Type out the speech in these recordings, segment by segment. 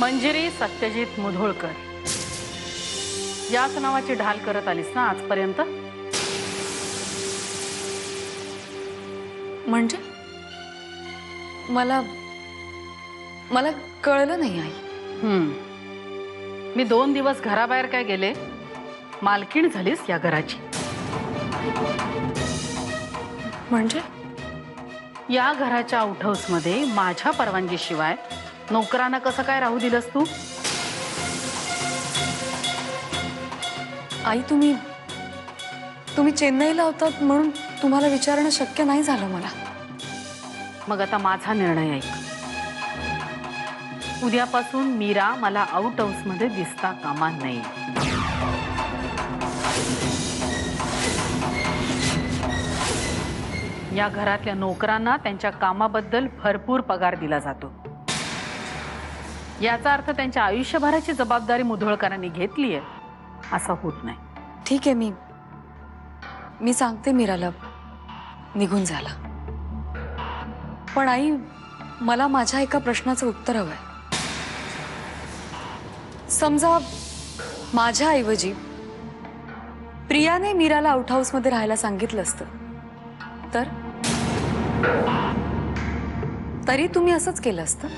मंजिरी सत्यजित मुधोळकर याच नावाची ढाल करत आलीस ना आजपर्यंत? म्हणजे मला मला कळलं नाही आई. मी 2 दिवस घराबाहेर काय गेले, मालकीण झालीस या घराची. म्हणजे या घराच्या आउटहाऊसमध्ये माझ्या परवानगीशिवाय नोकरांना कसं काय राहू दिलंस तू? आई तुम्ही चेन्नईला होतात म्हणून तुम्हाला विचारणं शक्य नाही झालं मला. मग आता माझा निर्णय ऐक. उद्यापासून मीरा मला आउट हाऊस मध्ये दिसता कामा नाही. या घरातल्या नोकरांना त्यांच्या कामाबद्दल भरपूर पगार दिला जातो. याचा अर्थ त्यांच्या आयुष्यभराची जबाबदारी मुधोळकरांनी घेतली आहे असं होत नाही. ठीक आहे, मी सांगते मीराला निघून झाला. पण आई मला माझ्या एका प्रश्नाचं उत्तर हवंय. समजा माझ्या ऐवजी प्रियाने मीराला आउट हाऊस मध्ये राहायला सांगितलं असतं तर तरी तुम्ही असंच केलं असतं?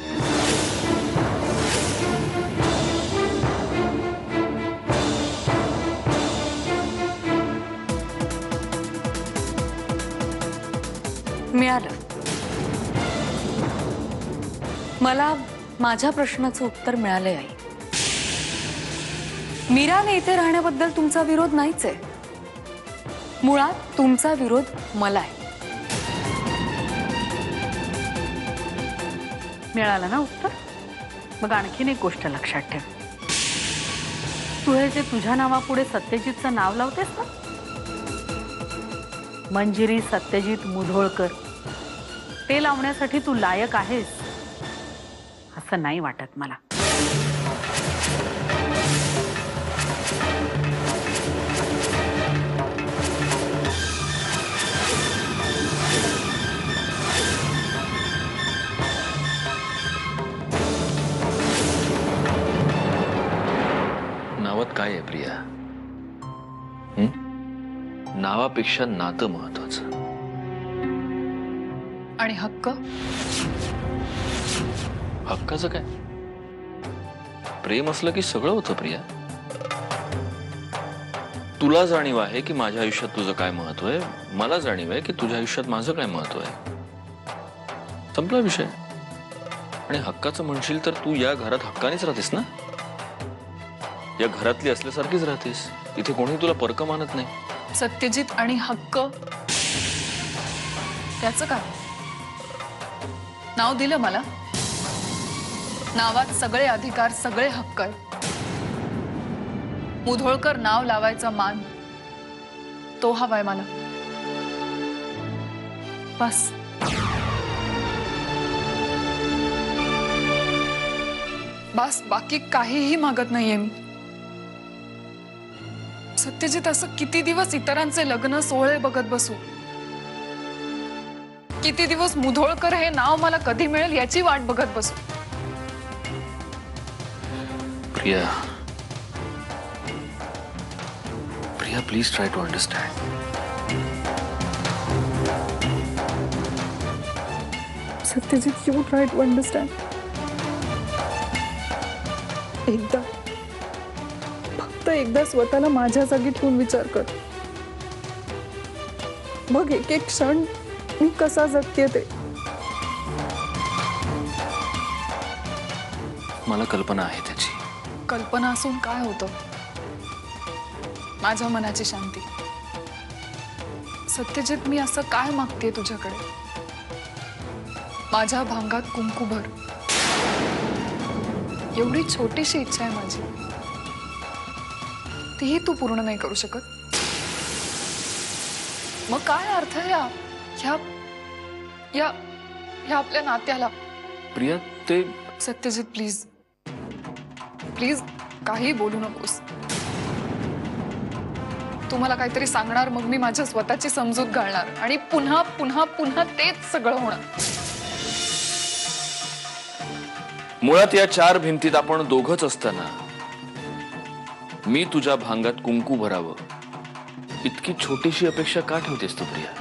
मिळालं. मला माझ्या प्रश्नाचं उत्तर मिळालंय आई. मीराने इथे राहण्याबद्दल तुमचा विरोध नाहीच आहे. मुळात तुमचा विरोध मला आहे. मिळालं ना उत्तर? मग आणखीन एक गोष्ट लक्षात ठेव. तू हे जे तुझ्या नावापुढे सत्यजितचं नाव लावतेस ना, मंजिरी सत्यजित मुधोळकर, ते लावण्यासाठी तू लायक आहेस असं नाही वाटत मला. नावात काय आहे प्रिया? नावापेक्षा नातं महत्वाचं. आणि हक्क? हक्काचं काय? प्रेम असलं की सगळं होतं प्रिया. तुला जाणीव आहे की माझ्या आयुष्यात तुझं काय महत्व आहे, मला जाणीव आहे की तुझ्या आयुष्यात माझं काय महत्व आहे. संपला विषय. आणि हक्काचं म्हणशील तर तू या घरात हक्कानेच राहतेस ना. या घरातली असल्यासारखीच राहतेस. तिथे कोणी तुला परक मानत नाही. सत्यजित आणि हक्क त्याचं काय? नाव दिलं मला, नावात सगळे अधिकार सगळे हक्क आहेत. मुधोळकर नाव लावायचा मान तो हवाय मला. बस. बस, बाकी काहीही मागत नाहीये मी. सत्यजित असं किती दिवस इतरांचे लग्न सोहळे बघत बसू? किती दिवस मुधोळकर हे नाव मला कधी मिळेल याची वाट बघत बसू? Priya, Priya, please try to understand. Satyajit, you try to understand. फक्त एकदा स्वतःला माझ्या जागी ठेवून विचार कर. मग एक एक क्षण मी कसा जगते ते. मला कल्पना आहे त्याची. कल्पना असून काय होतं? माझ्या मनाची शांती. सत्यजित, मी असं काय मागते तुझ्याकडे? माझ्या भांगात कुंकू भर. एवढी छोटीशी इच्छा आहे माझी, तीही तू पूर्ण नाही करू शकत. मग काय अर्थ आहे या आपल्या नात्याला? प्रिया, ते सत्यजित, प्लीज प्लीज काही बोलू नकोस. तू मला काहीतरी सांगणार, मग मी माझ्या स्वतःची समजूत घालणार आणि पुन्हा पुन्हा पुन्हा तेच सगळं होणार. मुळात या चार भिंतीत आपण दोघच असताना मी तुझ्या भांगात कुंकू भरावं इतकी छोटीशी अपेक्षा का ठेवतेस तू प्रिया?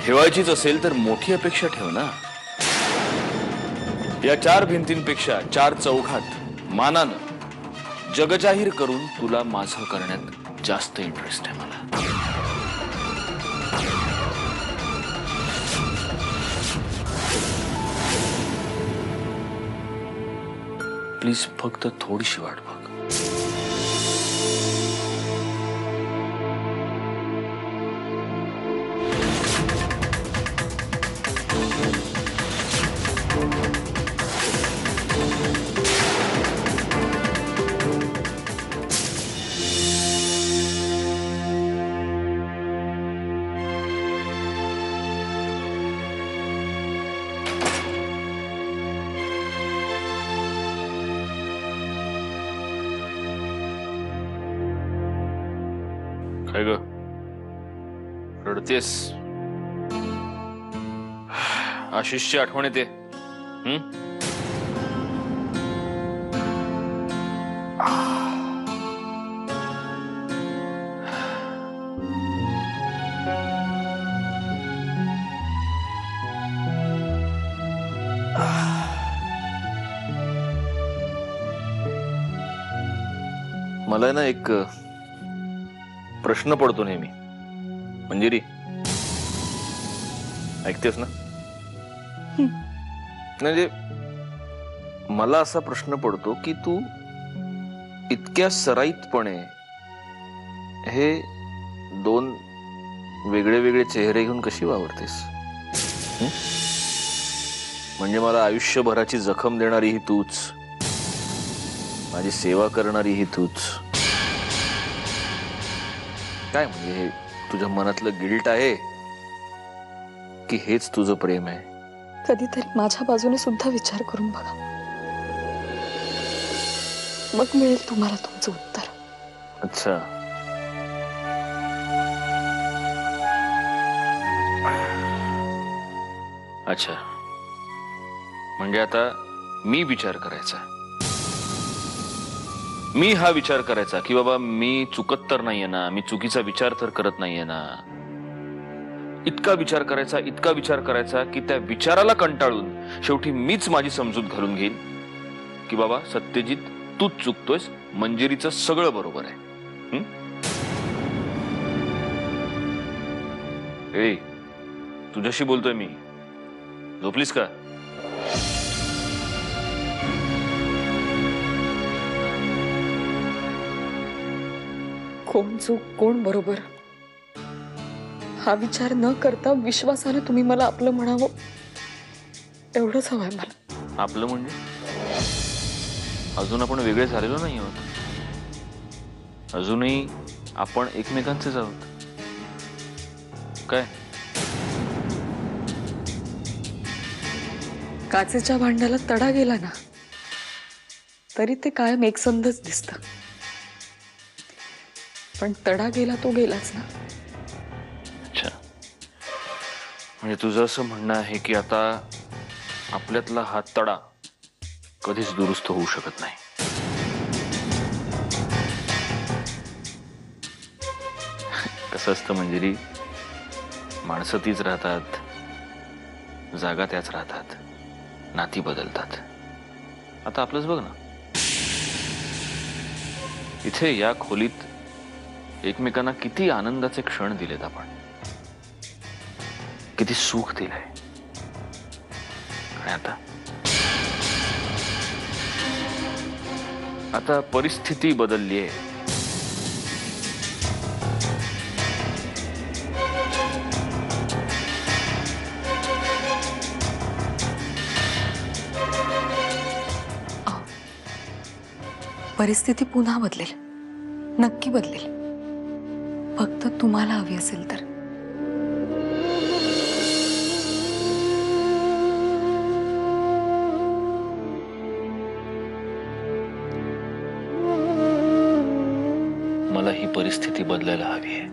ठेवायचीच असेल तर मोठी अपेक्षा ठेव ना. या चार भिंतींपेक्षा चार चौघात मानानं जगजाहीर करून तुला माझं करण्यात जास्त इंटरेस्ट आहे मला. प्लीज फक्त थोडीशी वाट बघ. काय ग रडतेस? आशिषची आठवण येते? मला ना एक प्रश्न पडतो नेहमी. मंजिरी ऐकतेस ना? म्हणजे मला असा प्रश्न पडतो की तू इतक्या सराईतपणे हे दोन वेगळे वेगळे चेहरे घेऊन कशी वावरतेस? म्हणजे मला आयुष्यभराची जखम देणारी ही तूच, माझी सेवा करणारी ही तूच. काय म्हणजे हे तुझ्या मनातलं गिल्ट आहे की हेच तुझं प्रेम आहे? कधीतरी माझ्या बाजूने सुद्धा विचार करून बघा, मग मिळेल तुम्हाला तुमचं उत्तर. अच्छा, अच्छा. म्हणजे आता मी विचार करायचा, मी हा विचार करायचा की बाबा मी चुकत तर नाहीये ना, मी चुकीचा विचार तर करत नाहीये ना. इतका विचार करायचा, इतका विचार करायचा की त्या विचाराला कंटाळून शेवटी मीच माझी समजूत घालून घेईन की बाबा सत्यजित तूच चुकतोयस, मंजिरीचं सगळं बरोबर आहे. ए, तुझ्याशी बोलतोय मी, झोपलीस का? कोण चूक कोण बरोबर हा विचार न करता विश्वासाने तुम्ही मला आपलं म्हणावं एवढंच हवंय मला. आपलं म्हणजे अजून आपण वेगळे झालेलो नाही आहोत. अजूनही आपण एकमेकांचेच आहोत. काय काचेच्या भांड्याला तडा गेला ना तरी ते कायम एकसंधच दिसतं, पण तडा गेला तो गेलाच ना. अच्छा, म्हणजे तुझं असं म्हणणं आहे की आता आपल्यातला हा तडा कधीच दुरुस्त होऊ शकत नाही. कसं असतं मंजिरी, माणसं तीच राहतात, जागा त्याच राहतात, नाती बदलतात. आता आपलंच बघ ना, इथे या खोलीत एकमेकांना किती आनंदाचे क्षण दिलेत आपण, किती सुख दिलंय. आणि आता परिस्थिती बदलली आहे. परिस्थिती पुन्हा बदलेल, नक्की बदलेल, फक्त तुम्हाला हवी असेल तर. मला ही परिस्थिती बदलायला हवी आहे.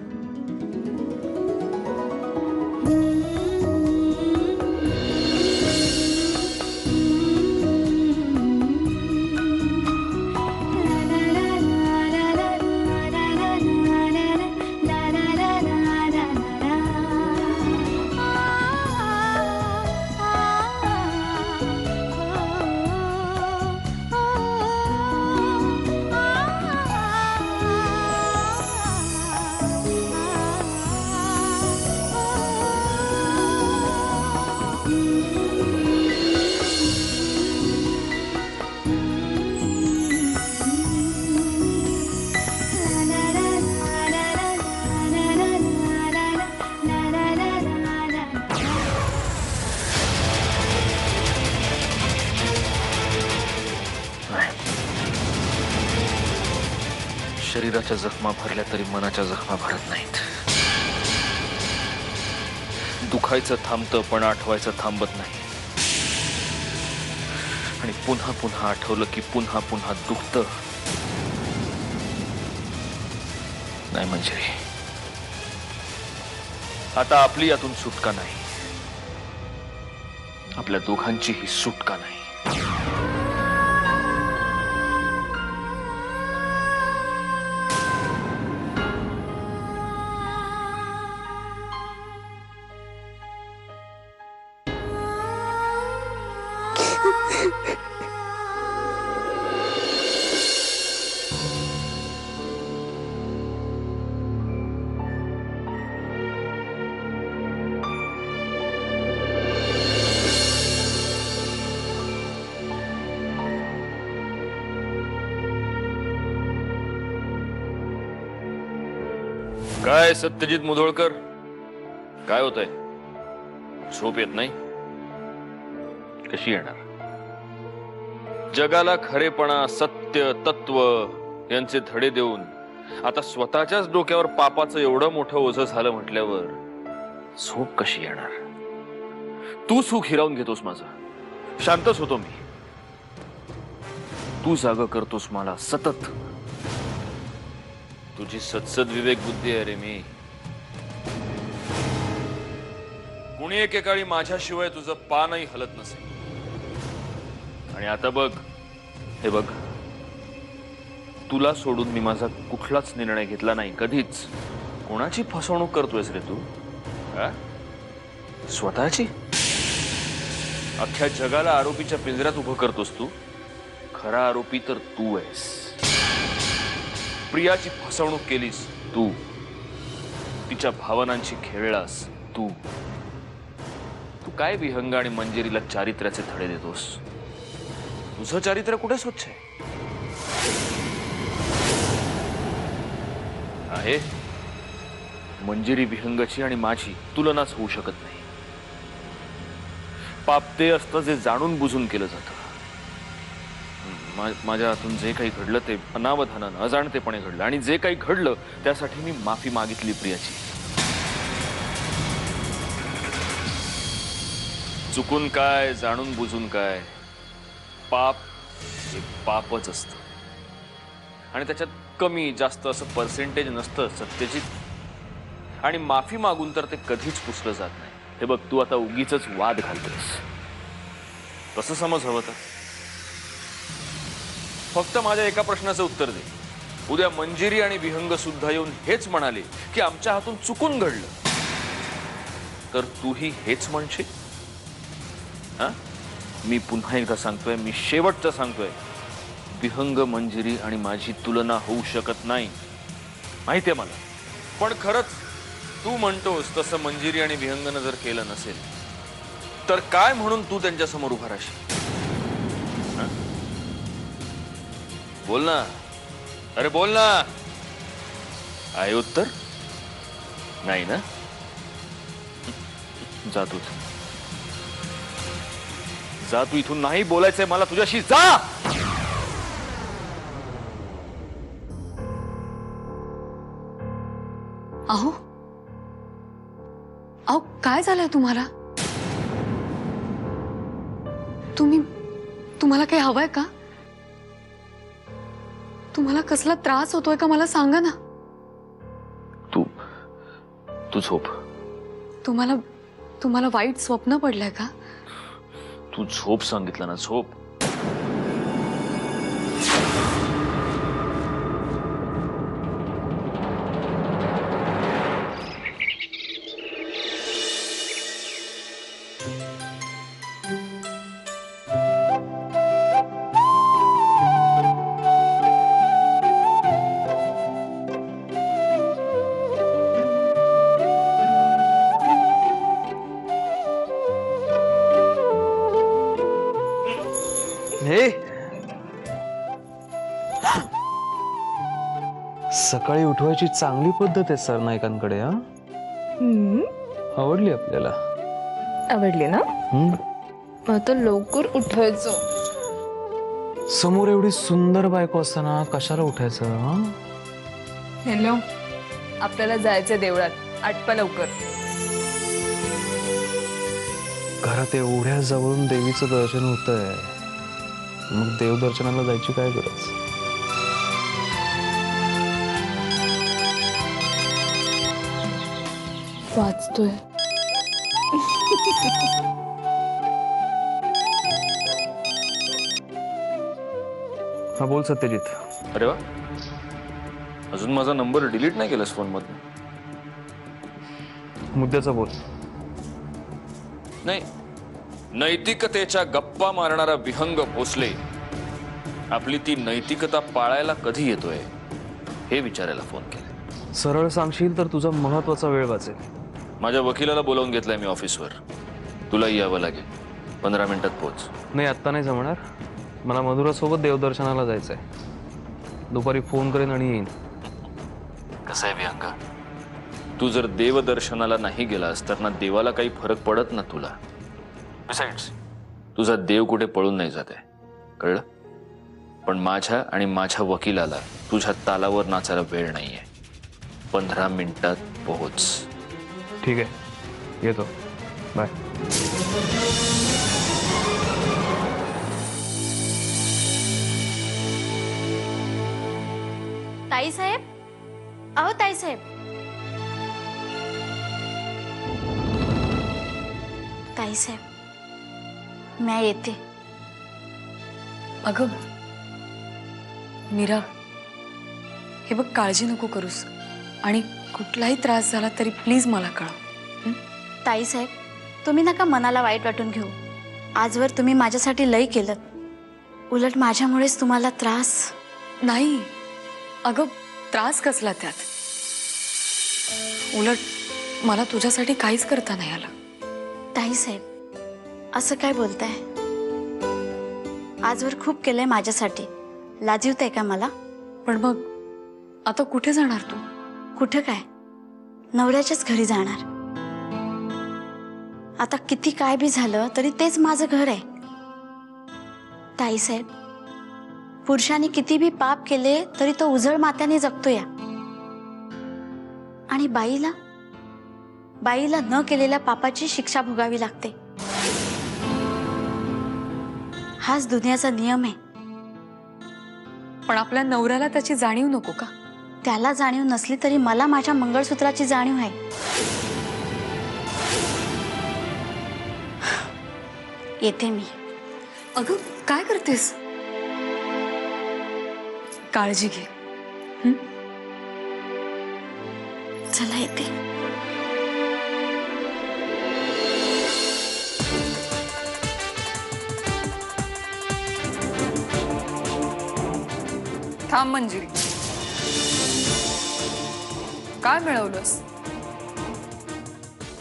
शरीराच्या जखमा भरल्या तरी मनाच्या जखमा भरत नाहीत. दुखायचं थांबतं पण आठवायचं थांबत नाही. आणि पुन्हा पुन्हा आठवलं की पुन्हा पुन्हा दुखतं. नाही मंजिरी, आता आपली यातून सुटका नाही. आपल्या दोघांचीही सुटका नाही. काय सत्यजित मुधोळकर, काय होतंय? झोप येत नाही? कशी येणार? जगाला खरेपणा, सत्य, तत्व यांचे धडे देऊन आता स्वतःच्याच डोक्यावर पापाचं एवढं मोठं ओझं झालं म्हटल्यावर झोप कशी येणार? तू सुख हिरावून घेतोस माझं, शांतच होतो मी. तू जाग करतोस मला सतत. तुझी सत्सद विवेक बुद्धी आहे रे मी. कुणी एकेकाळी माझ्याशिवाय तुझं पानही हलत नसे. आणि आता बघ, हे बघ, तुला सोडून मी माझा कुठलाच निर्णय घेतला नाही कधीच. कोणाची फसवणूक करतोयस रे तू? स्वतःची? अख्ख्या जगाला आरोपीच्या पिंजऱ्यात उभं करतोस तू. खरा आरोपी तर तू आहेस. प्रियाची फसवणूक केलीस तू. तिच्या भावनांशी खेळलास तू. तू काय विहंग आणि मंजिरीला चारित्र्याचे धडे देतोस? तुझं चारित्र्य कुठे स्वच्छ आहे? मंजिरी विहंगाची आणि माझी तुलनाच होऊ शकत नाही. पाप ते असतं जे जाणून बुजून केलं जातं. माझ्या हातून जे काही घडलं ते अनावधानानं, अजाणतेपणे घडलं. आणि जे काही घडलं त्यासाठी मी माफी मागितली प्रियाची. चुकून काय, जाणून बुजून काय, पाप हे पापच असतं. आणि त्याच्यात कमी जास्त असं पर्सेंटेज नसतं सत्यजित. आणि माफी मागून तर ते कधीच पुसलं जात नाही. हे बघ, तू आता उगीच वाद घालतोस. तसं समज हवं तर फक्त माझ्या एका प्रश्नाचं उत्तर दे. उद्या मंजिरी आणि विहंग सुद्धा येऊन हेच म्हणाले की आमच्या हातून चुकून घडलं, तर तूही हेच म्हणशील? हा, मी पुन्हा एकदा सांगतोय, मी शेवटचं सांगतोय, विहंग, मंजिरी आणि माझी तुलना होऊ शकत नाही. माहितीये मला. पण खरंच तू म्हणतोस तसं मंजिरी आणि विहंगनं जर केलं नसेल तर काय म्हणून तू त्यांच्या समोर उभा राहशील? बोल ना, अरे बोल ना. आहे उत्तर? नाही ना? जा तू, जा तू इथून. नाही बोलायचंय मला तुझ्याशी, जा. अहो अहो, काय झालंय तुम्हाला? तुम्हाला काही हवंय का? तुम्हाला कसला त्रास होतोय का मला सांगा ना. तू झोप. तुम्हाला वाईट स्वप्न पडलंय का? तू झोप सांगितलं ना, झोप. हे सकाळी उठवायची चांगली पद्धत आहे सरनाईकांकडे. हा, आवडली आपल्याला. आवडली ना? आता लवकर उठायचं. समोर एवढी सुंदर बायको असताना कशाला उठायचं? हॅलो, आपल्याला जायचंय देवळात, आटपा लवकर. घरात एवढ्या जवळून देवीचं दर्शन होतंय, मग देवदर्शनाला जायची काय गरज? वाचतोय. हा बोल सत्यजित. अरे वा, अजून माझा नंबर डिलीट नाही केलास फोन मधून? मुद्द्याचं बोल. नाही, नैतिकतेच्या गप्पा मारणारा विहंग भोसले आपली ती नैतिकता पाळायला कधी येतोय हे विचारायला फोन केला. सरळ सांगशील तर तुझा महत्वाचा वेळ वाचेल. माझ्या वकिलाला बोलावून घेतलंय मी ऑफिसवर. तुला यावं लागेल, 15 मिनिटात पोहोच. नाही, आत्ता नाही जमणार. मला मधुरासोबत देवदर्शनाला जायचंय. दुपारी फोन करेन आणि येईन. कसं आहे विहंगा, तू जर देवदर्शनाला नाही गेलास तर ना देवाला काही फरक पडत ना तुला. बिसाइड्स, तुझा देव कुठे पळून नाही जात आहे, कळलं? पण माझ्या आणि माझ्या वकिलाला तुझ्या तालावर नाचायला वेळ नाहीये. 15 मिनिटात पोहोच. ठीक आहे, येतो. बाय. ताई साहेब, अहो ताई साहेब. ताई साहेब, मी येते. अगं मीरा, हे बघ, काळजी नको करूस आणि कुठलाही त्रास झाला तरी प्लीज मला कळव. ताई साहेब, तुम्ही नका मनाला वाईट वाटून घेऊ. आजवर तुम्ही माझ्यासाठी लई केलं, उलट माझ्यामुळेच तुम्हाला त्रास. नाही अगं, त्रास कसला त्यात? उलट मला तुझ्यासाठी काहीच करता नाही आलं. ताई साहेब, असं काय बोलताय? आजवर खूप केलंय माझ्यासाठी, लाजिवताय का मला? पण मग आता कुठे जाणार तू? कुठं काय, नवऱ्याच्याच घरी जाणार. आता किती काय बी झालं तरी तेच माझं घर आहे. ताई साहेब, पुरुषांनी किती बी पाप केले तरी तो उजळ मात्याने जगतो या. आणि बाईला न केलेल्या पापाची शिक्षा भोगावी लागते. हाच दुनियाचा नियम आहे. पण आपल्या नवऱ्याला त्याची जाणीव नको का? त्याला जाणीव नसली तरी मला माझ्या मंगळसूत्राची जाणीव आहे. येते मी. अगं काय करतेस? काळजी घे. चला येते. थांब मंजिरी, काय मिळवलंस?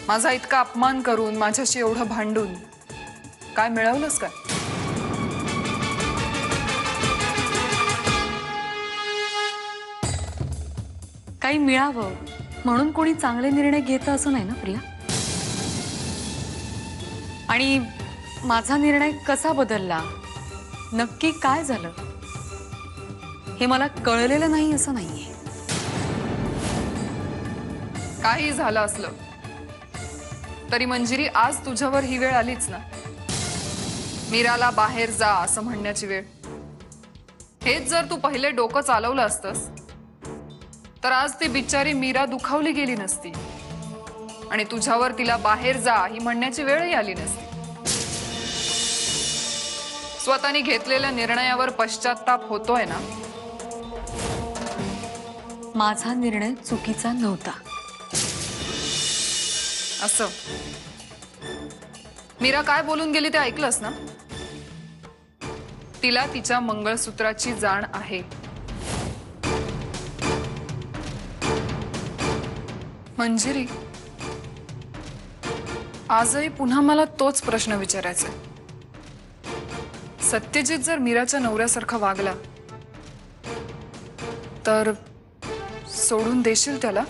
माझा इतका अपमान करून, माझ्याशी एवढं भांडून काय मिळवलंस काय? काही मिळावं म्हणून कोणी चांगले निर्णय घेतं असं नाही ना प्रिया. आणि माझा निर्णय कसा बदलला, नक्की काय झालं हे मला कळलेलं नाही असं नाहीये. काही झालं असलं तरी मंजिरी, आज तुझ्यावर ही वेळ आलीच ना. मीराला बाहेर जा असं म्हणण्याची वेळ. हेच जर तू पहिले डोकं चालवलं असतंस तर आज ती बिचारी मीरा दुखावली गेली नसती आणि तुझ्यावर तिला बाहेर जा ही म्हणण्याची वेळही आली नसती. स्वतःने घेतलेल्या निर्णयावर पश्चाताप होतोय ना? माझा निर्णय चुकीचा नव्हता. असं मीरा काय बोलून गेली ते ऐकलंस ना? तिला तिच्या मंगळसूत्राची जाण आहे. मंजिरी, आजही पुन्हा मला तोच प्रश्न विचारायचा. सत्यजित जर मीराच्या नवऱ्यासारखा वागला तर सोडून देशील त्याला?